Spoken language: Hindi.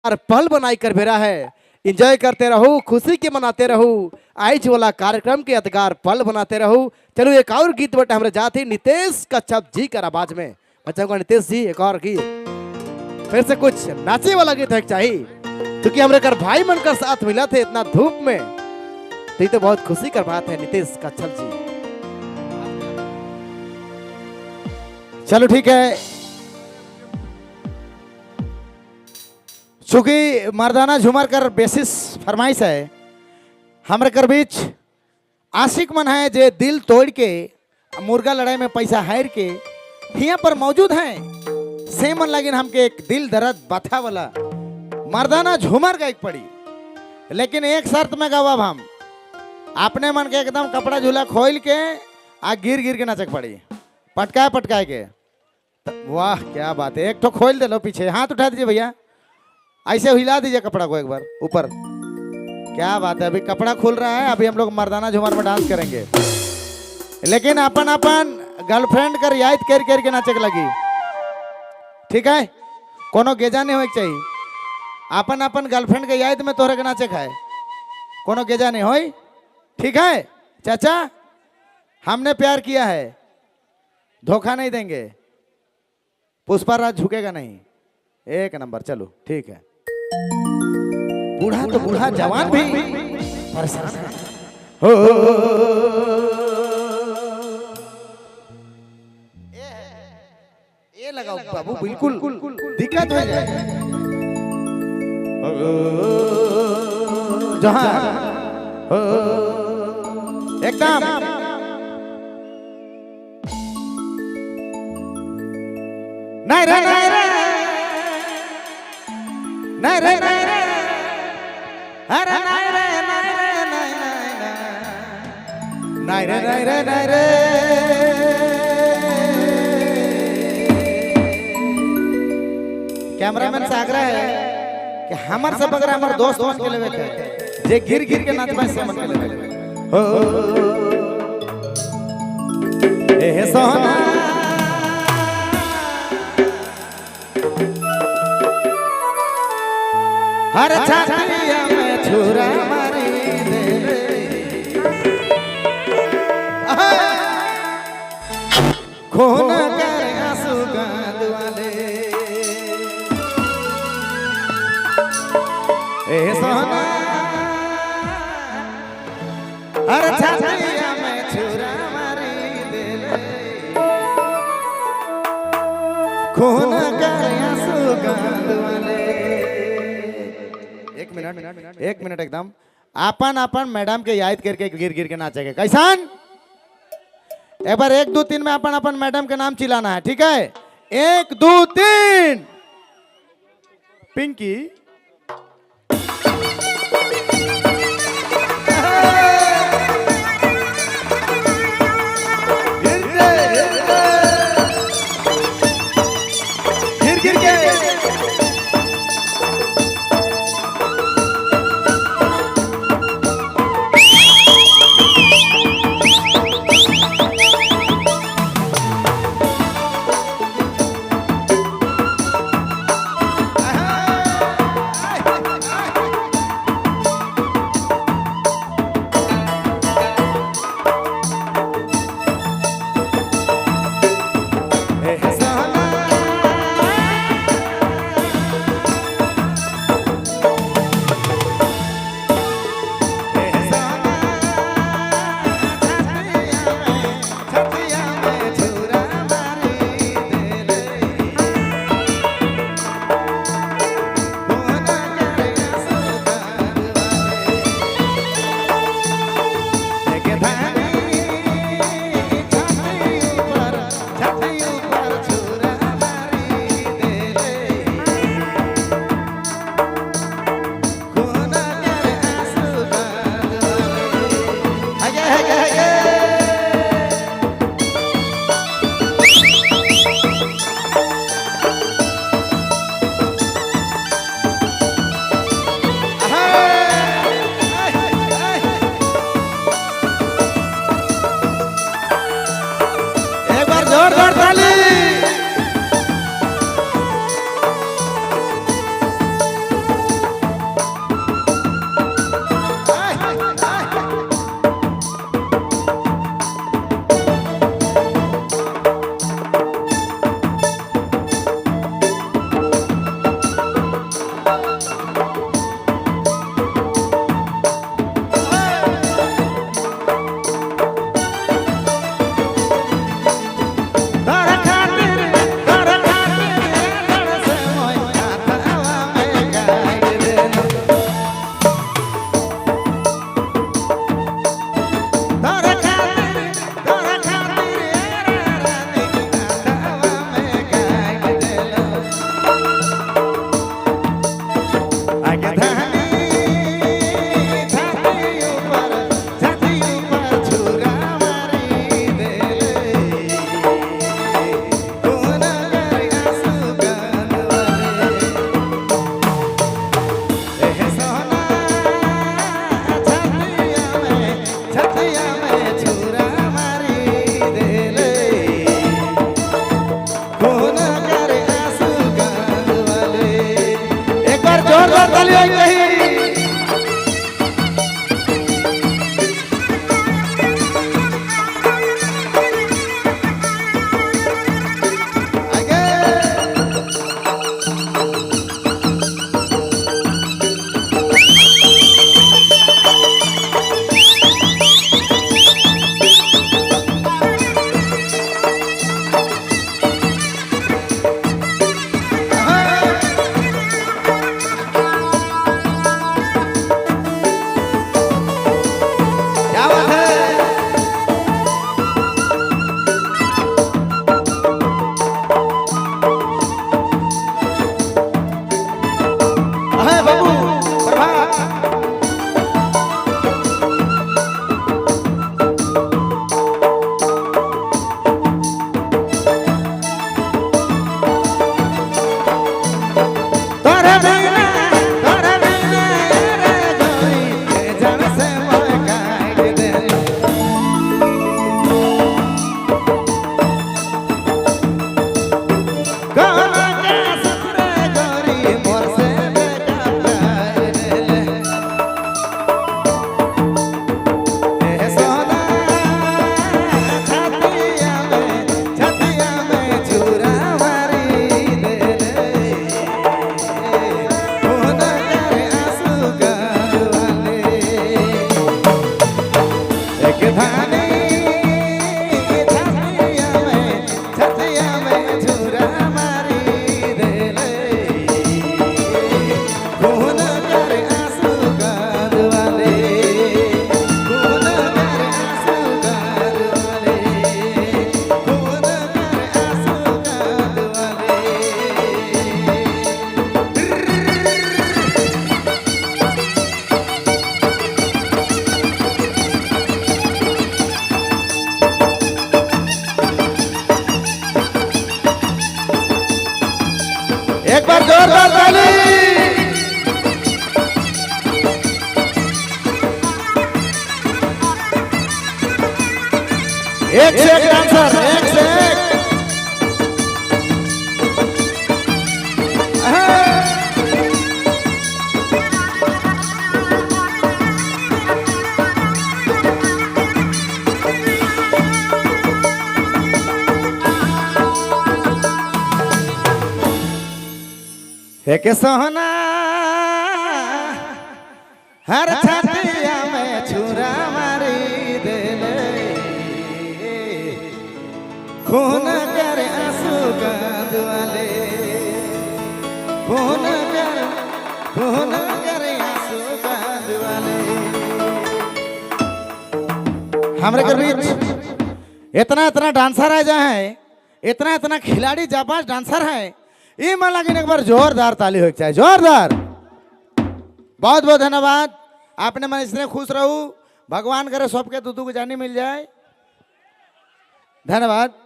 और पल बनाई कर भेरा है। एंजॉय करते रहो, खुशी के मनाते रहो, आइज वाला कार्यक्रम के यादगार पल बनाते रहो। चलो एक और गीत बटे हमारे जाते नितेश कच्छप जी कर आवाज में बच्चा नितेश जी एक और गीत फिर से कुछ नाचे वाला गीत है चाहिए, क्योंकि हमारे घर भाई मन का साथ मिला थे इतना धूप में, तो ये तो बहुत खुशी का बात है नितेश कच्छप जी। चलो ठीक है, चूंकि मर्दाना झूमर कर बेसिस फरमाइश है, हमारे कर बीच आशिक मन है जे दिल तोड़ के मुर्गा लड़ाई में पैसा हार के यहाँ पर मौजूद हैं। से मन लगिन हमके एक दिल दर्द बथा वाला मर्दाना झूमर का एक पड़ी, लेकिन एक शर्त में गवाब हम अपने मन के एकदम कपड़ा झूला खोल के आ गिर गिर के नाचक पड़ी, पटकाए पटकाए के। वाह क्या बात है, एक तो खोल दे लो पीछे, हाथ उठा दीजिए भैया, ऐसे हिला दीजिए कपड़ा को एक बार ऊपर। क्या बात है, अभी कपड़ा खुल रहा है, अभी हम लोग मर्दाना झूमर में डांस करेंगे, लेकिन अपन अपन गर्लफ्रेंड कर याद कर करके नाचक लगी। ठीक है, कोनो गेजा नहीं हो चाहिए, अपन अपन गर्लफ्रेंड के याद में तोहरे के नाचक है, कोनो गेजा नहीं हो। ठीक है चाचा, हमने प्यार किया है, धोखा नहीं देंगे, पुष्पा राज झुकेगा नहीं, एक नंबर। चलो ठीक है, बूढ़ा तो बूढ़ा जवान भी परेशान है। ये लगाओ बाबू, बिल्कुल दिक्कत हो जाए जहां एकदम नहीं रे नहीं रे नहीं रे नहीं रे अरे नहीं रे नहीं रे नहीं रे नहीं रे नहीं रे। कैमरामैन से आग्रह है कि हमार सब अगर हमार दोस्त मन के लेवे के जे गिर गिर के नाचबा से मन के लेवे हो ए सोना हर छातिया में छुरा मारी दे खून कर आंसू गांद वाले ए सोना हर छातिया में छुरा मारी दे खून कर आंसू गांद वाले। एक मिनट एकदम अपन अपन मैडम के याद करके गिर गिर के नाचेंगे कैसान। एक बार 1 2 3 में अपन अपन मैडम के नाम चिल्लाना है, ठीक है? 1 2 3 पिंकी गिर गिर के धानी छाती ऊपर छुरा मारी देले कौन करे आंसू गान वाले ए सोना छतिया में छुरा मारी देले कौन करे आंसू गान वाले। एक बार जोरदार ताली होनी चाहिए। क्या बात है? अहे बाबू प्रभात तोरा बिना रे गोरी के जन से मोय काट दे गाना के सपने गोरी मोर से बेटा प्यार देले ए सोना छतिया में छुरा मारी देले कौन करे आंसू गान वाले। एक धानी छतिया में छुरा मारी देले कौन करे आंसू गान वाले कौन करे आंसू गान वाले कौन करे आंसू गान वाले। एक बार जोरदार ताली। एक से एक डांसर एक से एक। एक सोना हर छतिया में छुरा मारी देले कौन करे आंसू गान वाले कौन करे आंसू गान वाले। हमारे के बीच इतना इतना डांसर है जहाँ है इतना इतना खिलाड़ी जाबाज डांसर है ये मन लगे एक बार जोरदार ताली हो चाहिए जोरदार। बहुत बहुत धन्यवाद आपने मैं इसने खुश रहूं भगवान करे सबके दूधू को जानी मिल जाए। धन्यवाद।